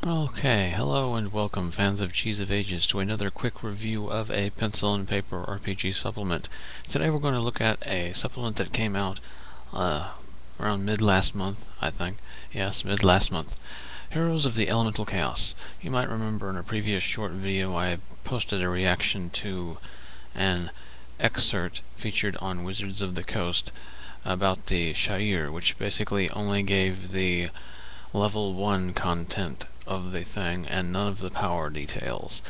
Okay, hello and welcome, fans of Cheese of Ages, to another quick review of a pencil and paper RPG supplement. Today we're going to look at a supplement that came out around mid-last month, I think. Yes, mid-last month. Heroes of the Elemental Chaos. You might remember in a previous short video I posted a reaction to an excerpt featured on Wizards of the Coast about the Shair, which basically only gave the level 1 content of the thing and none of the power details.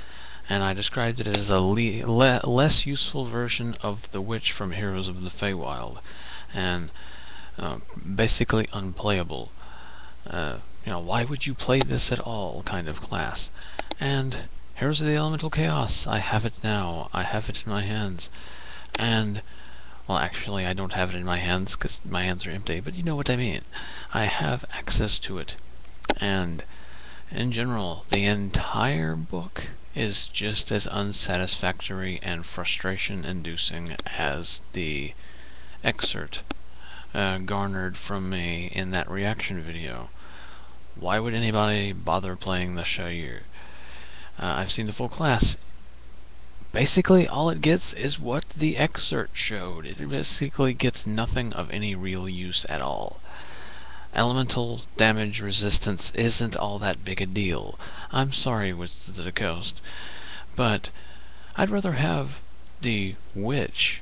And I described it as a less useful version of the witch from Heroes of the Feywild, and basically unplayable. Why would you play this at all kind of class? And Heroes of the Elemental Chaos, I have it now. I have it in my hands. And, well, actually, I don't have it in my hands because my hands are empty, but you know what I mean. I have access to it. And in general, the entire book is just as unsatisfactory and frustration-inducing as the excerpt garnered from me in that reaction video. Why would anybody bother playing the Shair? I've seen the full class. Basically, all it gets is what the excerpt showed. It basically gets nothing of any real use at all. Elemental damage resistance isn't all that big a deal. I'm sorry, Wizards of the Coast, but I'd rather have the Witch,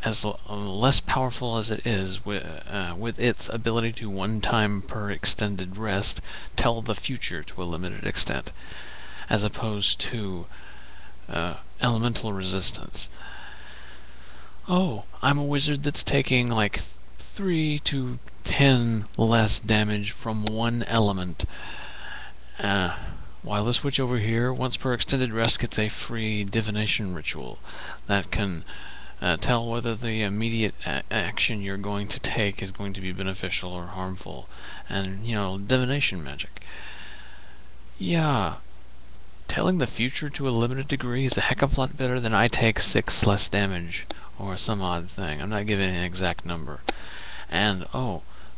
as less powerful as it is, with its ability to one time per extended rest tell the future to a limited extent, as opposed to elemental resistance. Oh, I'm a wizard that's taking like 3 to 10 less damage from one element. While this witch over here, once per extended rest, gets a free divination ritual that can tell whether the immediate action you're going to take is going to be beneficial or harmful. And, divination magic. Yeah, telling the future to a limited degree is a heck of a lot better than I take 6 less damage, or some odd thing. I'm not giving an exact number. And,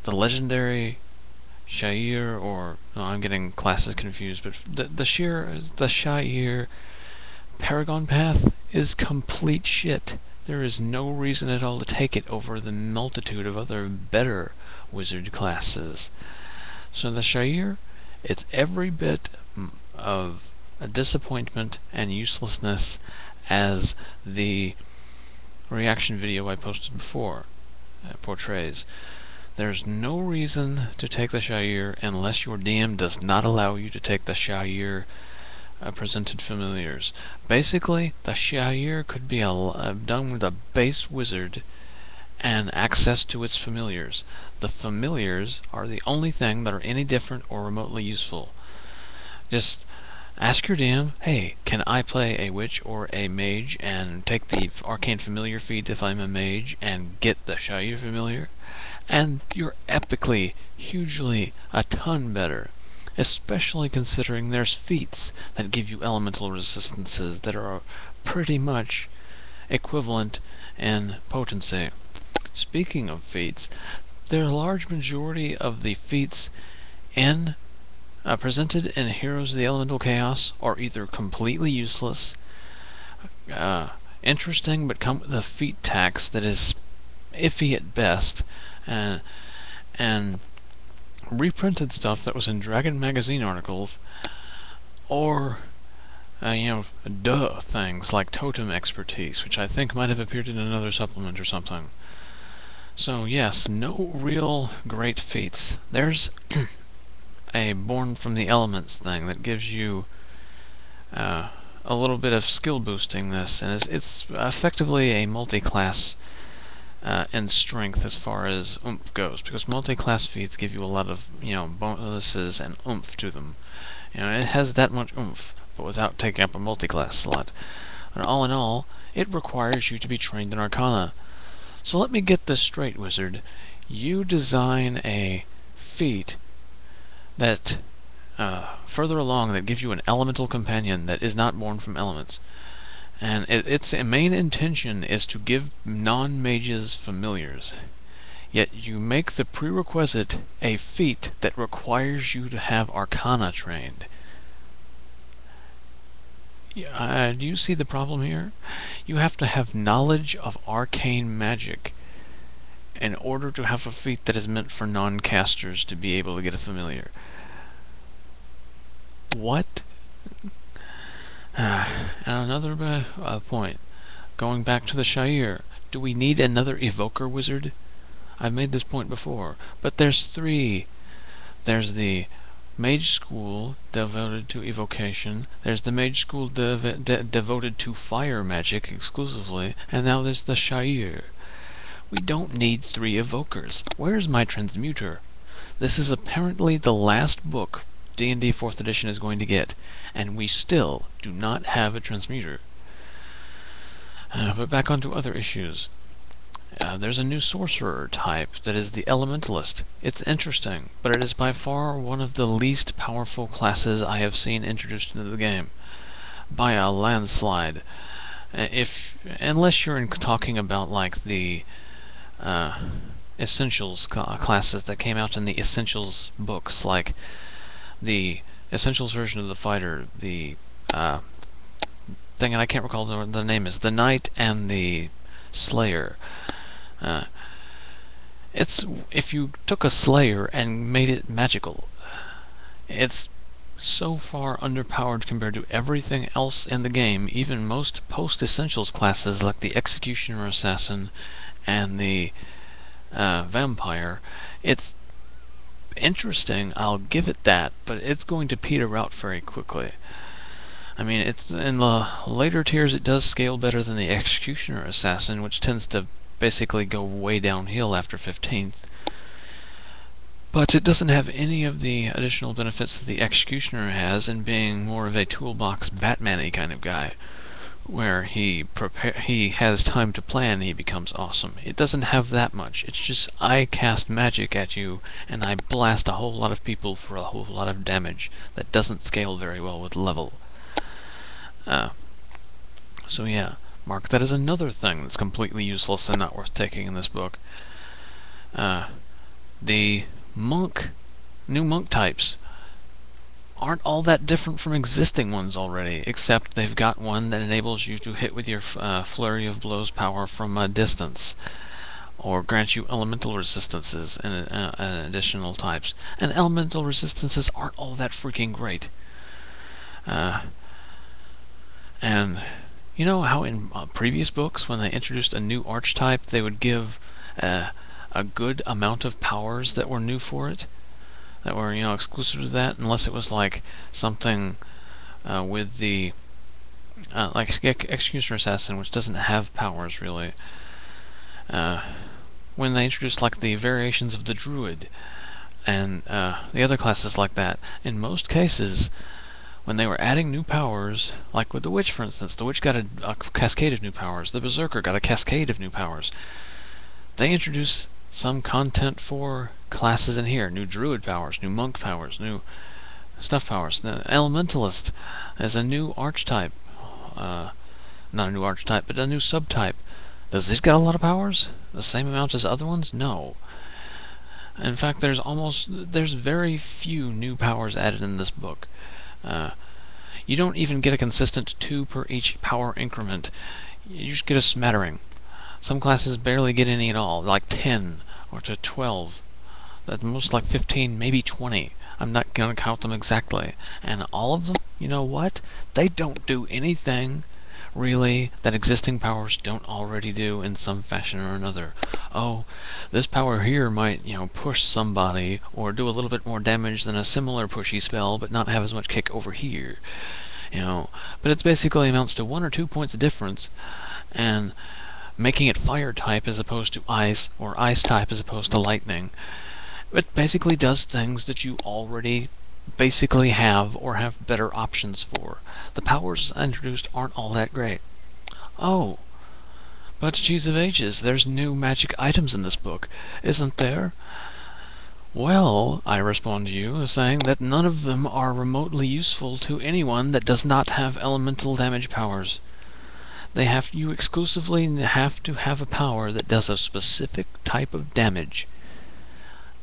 the legendary Shair, I'm getting classes confused, but the Shair Paragon Path is complete shit. There is no reason at all to take it over the multitude of other better wizard classes. So the Shair, it's every bit of a disappointment and uselessness as the reaction video I posted before portrays. There's no reason to take the Shair unless your DM does not allow you to take the Shair presented familiars. Basically, the Shair could be done with a base wizard and access to its familiars. The familiars are the only thing that are any different or remotely useful. Just ask your DM, hey, can I play a witch or a mage and take the arcane familiar feat if I'm a mage and get the Shair familiar? And you're epically, hugely, a ton better. Especially considering there's feats that give you elemental resistances that are pretty much equivalent in potency. Speaking of feats, there are a large majority of the feats presented in Heroes of the Elemental Chaos are either completely useless, interesting but come with a feat tax that is iffy at best, and reprinted stuff that was in Dragon magazine articles, or things like totem expertise, which I think might have appeared in another supplement or something. So yes, no real great feats. There's a Born from the Elements thing that gives you a little bit of skill boosting this, and it's effectively a multi-class and strength as far as oomph goes, because multi-class feats give you a lot of bonuses and oomph to them. It has that much oomph, but without taking up a multi-class slot. And all in all, it requires you to be trained in Arcana. So let me get this straight, wizard. You design a feat that further along that gives you an elemental companion that is not born from elements. And its main intention is to give non-mages familiars. Yet you make the prerequisite a feat that requires you to have Arcana trained. Do you see the problem here? You have to have knowledge of arcane magic in order to have a feat that is meant for non-casters to be able to get a familiar. What? And another point. Going back to the Shire, do we need another evoker wizard? I've made this point before, but there's 3. There's the Mage School devoted to evocation, there's the Mage School devoted to fire magic exclusively, and now there's the Shire. We don't need 3 evokers. Where's my transmuter? This is apparently the last book D&D 4th edition is going to get, and we still do not have a transmuter. But back onto other issues. There's a new sorcerer type that is the Elementalist. It's interesting, but it is by far one of the least powerful classes I have seen introduced into the game. By a landslide. Unless you're talking about like the Essentials classes that came out in the Essentials books, like the Essentials version of the fighter, the thing, and I can't recall the name is, the Knight and the Slayer. It's if you took a Slayer and made it magical, it's so far underpowered compared to everything else in the game, even most post-Essentials classes like the Executioner Assassin and the Vampire. It's interesting, I'll give it that, but it's going to peter out very quickly. I mean, it's in the later tiers it does scale better than the Executioner Assassin, which tends to basically go way downhill after 15th. But it doesn't have any of the additional benefits that the Executioner has in being more of a toolbox Batman-y kind of guy, where he has time to plan, he becomes awesome. It doesn't have that much. It's just I cast magic at you and I blast a whole lot of people for a whole lot of damage. That doesn't scale very well with level. So yeah, mark that as another thing that's completely useless and not worth taking in this book. The new monk types aren't all that different from existing ones already, except they've got one that enables you to hit with your flurry of blows power from a distance, or grants you elemental resistances and additional types. And elemental resistances aren't all that freaking great. And you know how in previous books, when they introduced a new archetype, they would give a good amount of powers that were new for it? That were, exclusive to that, unless it was like something with the like Executioner Assassin, which doesn't have powers really. When they introduced like the variations of the Druid and the other classes like that, in most cases, when they were adding new powers, like with the Witch, for instance, the Witch got a cascade of new powers. The Berserker got a cascade of new powers. They introduced some content for classes in here, new Druid powers, new Monk powers, new stuff powers. The Elementalist is a new archetype. Not a new archetype, but a new subtype. Does this get a lot of powers? The same amount as other ones? No. In fact, there's very few new powers added in this book. You don't even get a consistent 2 per each power increment. You just get a smattering. Some classes barely get any at all, like 10 or to 12. At most like 15, maybe 20. I'm not going to count them exactly. And all of them, you know what? They don't do anything, really, that existing powers don't already do in some fashion or another. Oh, this power here might, push somebody, or do a little bit more damage than a similar pushy spell, but not have as much kick over here. But it basically amounts to 1 or 2 points of difference, and making it fire type as opposed to ice, or ice type as opposed to lightning. It basically does things that you already basically have or have better options for. The powers introduced aren't all that great. Oh, but Cheezy of Ages, there's new magic items in this book, isn't there? Well, I respond to you, saying that none of them are remotely useful to anyone that does not have elemental damage powers. You exclusively have to have a power that does a specific type of damage,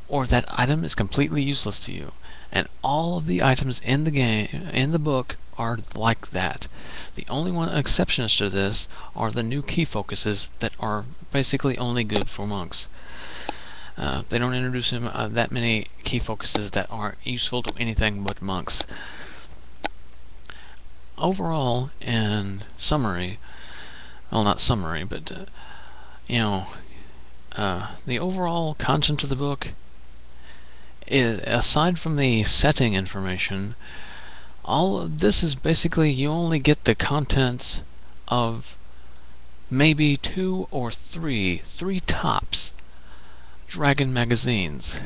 or that item is completely useless to you. and all of the items in the book are like that. The only exceptions to this are the new key focuses that are basically only good for monks. They don't introduce that many key focuses that are useful to anything but monks. Overall, in summary, well, not summary, but the overall content of the book is, aside from the setting information, all of this is basically you only get the contents of maybe 2 or 3 tops Dragon magazines,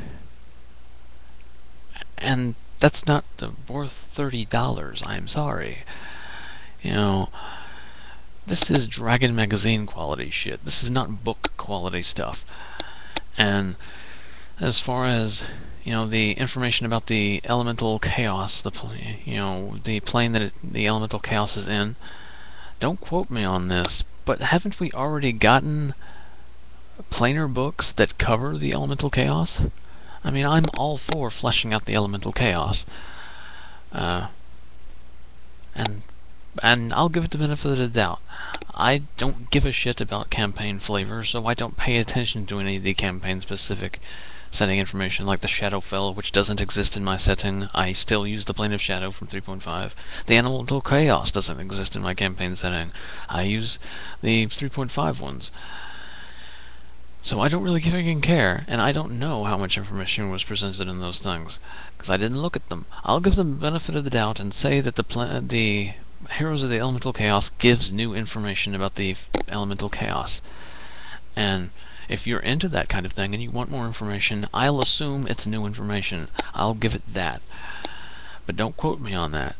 and that's not worth $30. I'm sorry. This is Dragon magazine quality shit. This is not book quality stuff. And as far as the information about the elemental chaos, the plane that the elemental chaos is in, don't quote me on this, but haven't we already gotten planar books that cover the elemental chaos? I mean, I'm all for fleshing out the elemental chaos, and I'll give it the benefit of the doubt. I don't give a shit about campaign flavor, so I don't pay attention to any of the campaign-specific setting information, like the Shadowfell, which doesn't exist in my setting. I still use the Plane of Shadow from 3.5. The Elemental Chaos doesn't exist in my campaign setting. I use the 3.5 ones. So I don't really fucking care, and I don't know how much information was presented in those things, because I didn't look at them. I'll give them the benefit of the doubt and say that the Heroes of the Elemental Chaos gives new information about the Elemental Chaos. And if you're into that kind of thing and you want more information, I'll assume it's new information. I'll give it that. But don't quote me on that.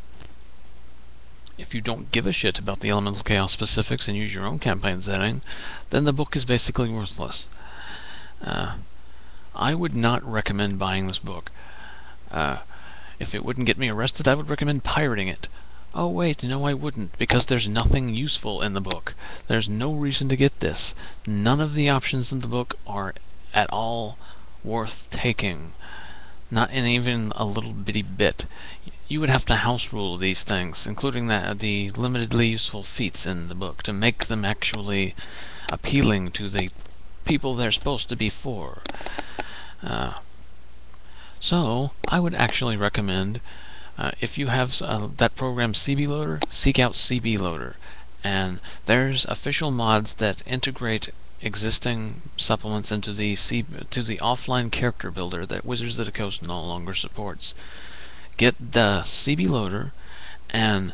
If you don't give a shit about the Elemental Chaos specifics and use your own campaign setting, then the book is basically worthless. I would not recommend buying this book. If it wouldn't get me arrested, I would recommend pirating it. Oh wait, no I wouldn't, because there's nothing useful in the book. There's no reason to get this. None of the options in the book are at all worth taking. Not in even a little bitty bit. You would have to house rule these things, including the limitedly useful feats in the book, to make them actually appealing to the people they're supposed to be for. So, I would actually recommend, if you have that program CB Loader, seek out CB Loader. And there's official mods that integrate existing supplements into the offline character builder that Wizards of the Coast no longer supports. Get the CB Loader and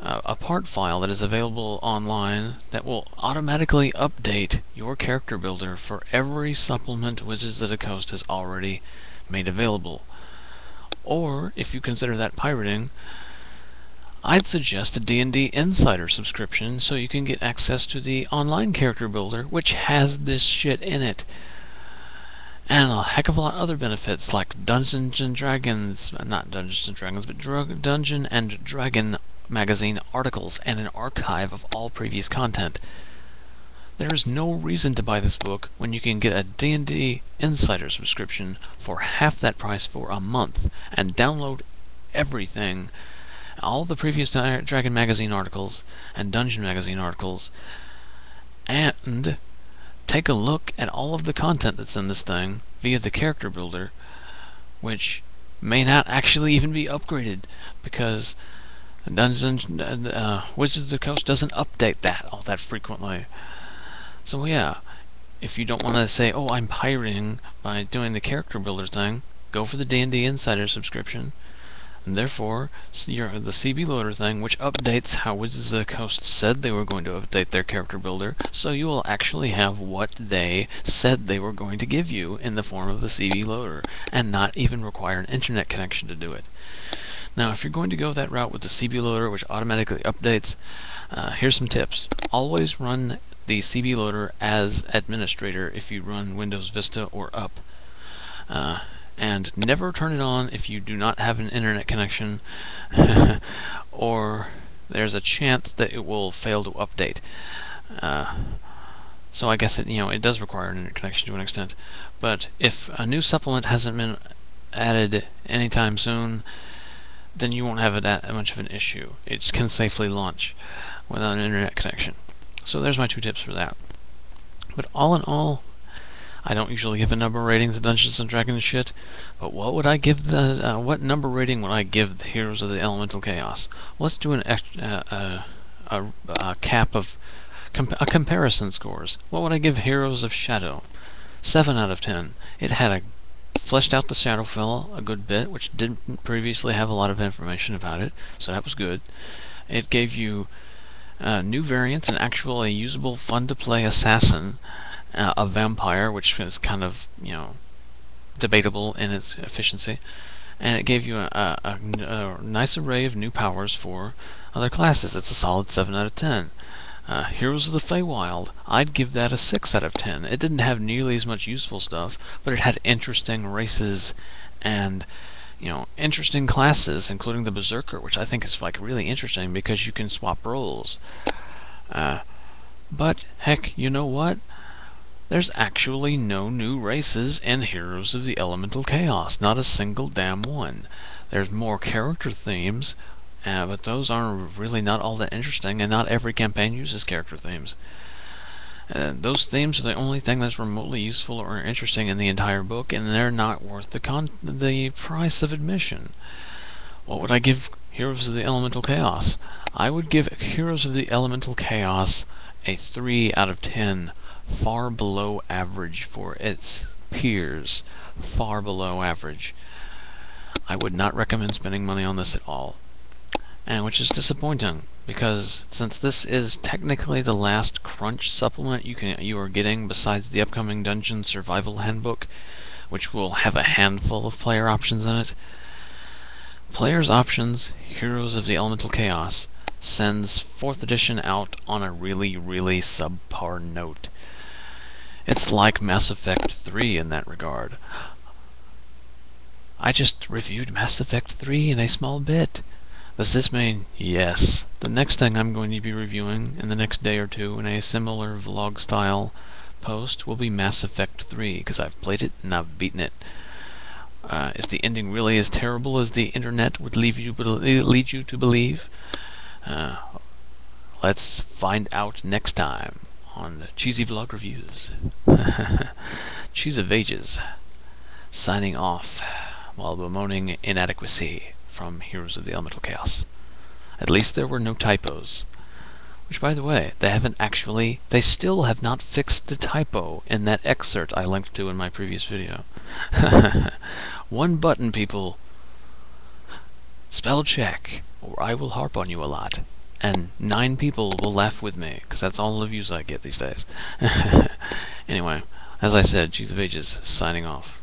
a part file that is available online that will automatically update your character builder for every supplement Wizards of the Coast has already made available. Or, if you consider that pirating, I'd suggest a D&D Insider subscription so you can get access to the online character builder, which has this shit in it. And a heck of a lot of other benefits, like Dungeons and Dragons, not Dungeons and Dragons, but Dungeon and Dragon magazine articles, and an archive of all previous content. There is no reason to buy this book when you can get a D&D Insider subscription for half that price for a month, and download everything, all the previous Dragon magazine articles and Dungeon magazine articles, and take a look at all of the content that's in this thing via the character builder, which may not actually even be upgraded, because Wizards of the Coast doesn't update that all that frequently. So yeah, if you don't want to say, oh, I'm pirating by doing the character builder thing, go for the D&D Insider subscription. And therefore, the CB Loader thing, which updates how Wizards of the Coast said they were going to update their character builder, so you will actually have what they said they were going to give you in the form of the CB Loader, and not even require an internet connection to do it. Now, if you're going to go that route with the CB Loader, which automatically updates, here's some tips. Always run the CB Loader as administrator if you run Windows Vista or up. And never turn it on if you do not have an internet connection, or there's a chance that it will fail to update. So I guess it does require an internet connection to an extent. But if a new supplement hasn't been added anytime soon, then you won't have that much of an issue. It can safely launch without an internet connection. So there's my 2 tips for that. But all in all, I don't usually give a number rating to Dungeons and Dragons shit, but what would I give the what number rating would I give the Heroes of the Elemental Chaos? Let's do a cap of a comparison scores. What would I give Heroes of Shadow? 7 out of 10. It had fleshed out the Shadowfell a good bit, which didn't previously have a lot of information about it, so that was good. It gave you new variants and actually a usable, fun-to-play assassin, a vampire, which is kind of, debatable in its efficiency. And it gave you a nice array of new powers for other classes. It's a solid 7 out of 10. Heroes of the Feywild, I'd give that a 6 out of 10. It didn't have nearly as much useful stuff, but it had interesting races and, interesting classes, including the Berserker, which I think is really interesting because you can swap roles. But heck, you know what? There's actually no new races in Heroes of the Elemental Chaos. Not a single damn one. There's more character themes, but those aren't really not all that interesting, and not every campaign uses character themes. Those themes are the only thing that's remotely useful or interesting in the entire book, and they're not worth the price of admission. What would I give Heroes of the Elemental Chaos? I would give Heroes of the Elemental Chaos a 3 out of 10. Far below average for its peers. Far below average. I would not recommend spending money on this at all. And which is disappointing, because since this is technically the last crunch supplement you are getting besides the upcoming Dungeon Survival Handbook, which will have a handful of player options in it. Players Options Heroes of the Elemental Chaos sends 4th edition out on a really, really subpar note. It's like Mass Effect 3 in that regard. I just reviewed Mass Effect 3 in a small bit. Does this mean? Yes. The next thing I'm going to be reviewing in the next day or two in a similar vlog-style post will be Mass Effect 3, because I've played it and I've beaten it. Is the ending really as terrible as the internet would lead you to believe? Let's find out next time on Cheezy Vlog Reviews. Cheese of Ages, signing off while bemoaning inadequacy from Heroes of the Elemental Chaos. At least there were no typos. Which, by the way, they still have not fixed the typo in that excerpt I linked to in my previous video. 1 button, people. Spell check, or I will harp on you a lot. And 9 people will laugh with me, because that's all the views I get these days. Anyway, as I said, Cheese of Ages, signing off.